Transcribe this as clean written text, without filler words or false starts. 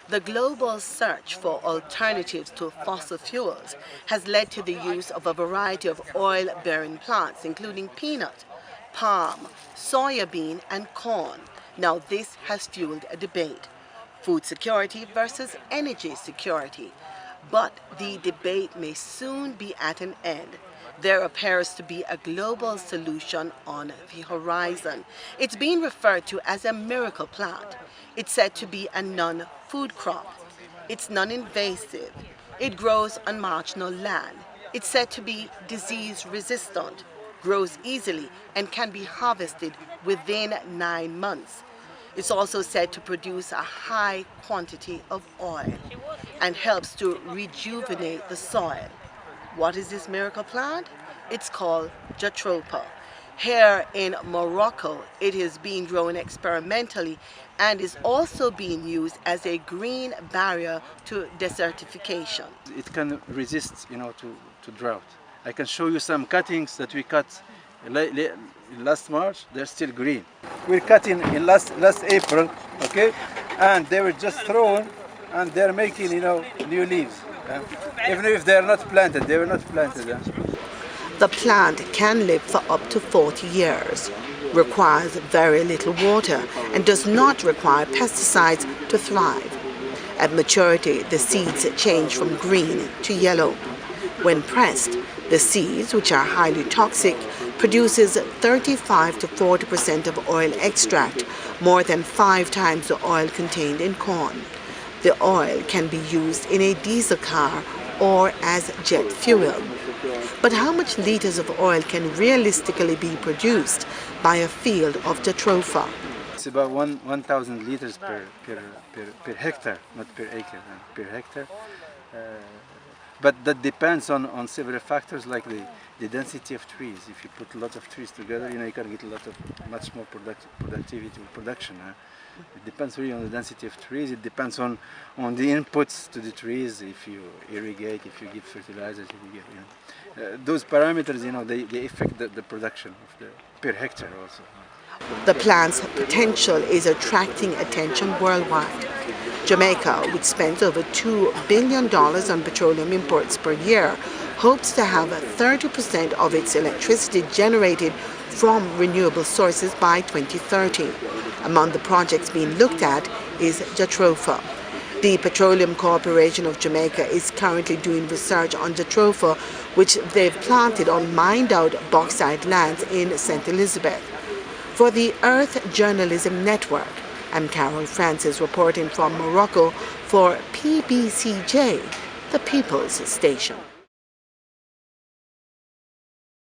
The global search for alternatives to fossil fuels has led to the use of a variety of oil-bearing plants, including peanut, palm, soybean, and corn. Now this has fueled a debate: food security versus energy security. But the debate may soon be at an end. There appears to be a global solution on the horizon. It's being referred to as a miracle plant. It's said to be a non-food crop. It's non-invasive. It grows on marginal land. It's said to be disease resistant, grows easily, and can be harvested within 9 months. It's also said to produce a high quantity of oil and helps to rejuvenate the soil. What is this miracle plant? It's called jatropha. Here in Morocco, it is being grown experimentally and is also being used as a green barrier to desertification. It can resist, to drought. I can show you some cuttings that we cut last March. They're still green. We're cutting in last April, okay, and they were just thrown, and they're making, new leaves. Even if they are not planted, they were not planted. The plant can live for up to 40 years, requires very little water, and does not require pesticides to thrive. At maturity, the seeds change from green to yellow. When pressed, the seeds, which are highly toxic, produces 35 to 40% of oil extract, more than 5 times the oil contained in corn. The oil can be used in a diesel car or as jet fuel. But how much liters of oil can realistically be produced by a field of jatropha? It's about 1,000 liters per hectare, not per acre, per hectare. But that depends on several factors like the density of trees. If you put a lot of trees together, you can get much more production. It depends really on the density of trees. It depends on the inputs to the trees. If you irrigate, if you give fertilizers, if you give, those parameters, they affect the production of the per hectare also. The plant's potential is attracting attention worldwide. Jamaica, which spends over $2 billion on petroleum imports per year, hopes to have 30% of its electricity generated from renewable sources by 2030. Among the projects being looked at is jatropha. The Petroleum Corporation of Jamaica is currently doing research on jatropha, which they've planted on mined-out bauxite lands in St. Elizabeth. For the Earth Journalism Network, I'm Carol Francis reporting from Morocco for PBCJ, the People's Station.